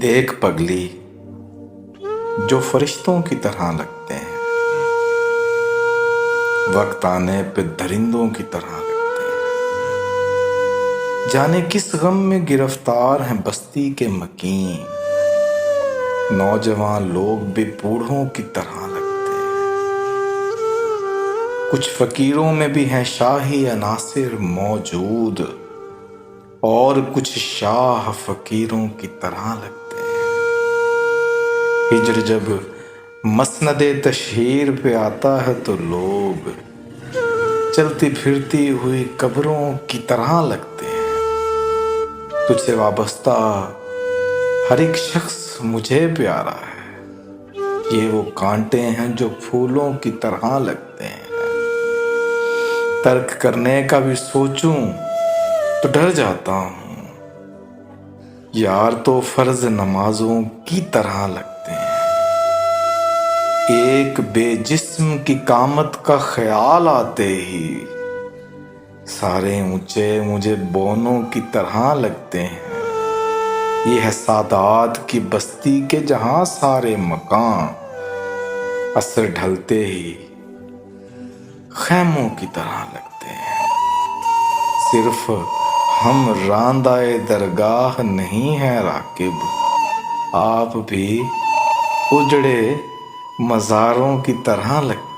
دیکھ پگلی جو فرشتوں کی طرح لگتے ہیں، وقت آنے پہ درندوں کی طرح لگتے ہیں۔ جانے کس غم میں گرفتار ہیں بستی کے مکین، نوجوان لوگ بھی بوڑھوں کی طرح لگتے ہیں۔ کچھ فقیروں میں بھی ہیں شاہی عناصر موجود، اور کچھ شاہ فقیروں کی طرح لگتے ہیں۔ ہجر جب مسند تشہیر پہ آتا ہے تو لوگ چلتی پھرتی ہوئی قبروں کی طرح لگتے ہیں۔ تجھ سے وابستہ ہر ایک شخص مجھے پیارا ہے، یہ وہ کانٹے ہیں جو پھولوں کی طرح لگتے ہیں۔ ترک کرنے کا بھی سوچوں تو ڈر جاتا ہوں، یار تو فرض نمازوں کی طرح لگتے ہیں۔ ایک بے جسم کی قامت کا خیال آتے ہی سارے اونچے مجھے بونوں کی طرح لگتے ہیں۔ یہ ہے سادات کی بستی کے جہاں سارے مکان عصر ڈھلتے ہی خیموں کی طرح لگتے ہیں۔ صرف ہم راندہ درگاہ نہیں ہیں راکب، آپ بھی اجڑے مزاروں کی طرح لگتے ہیں۔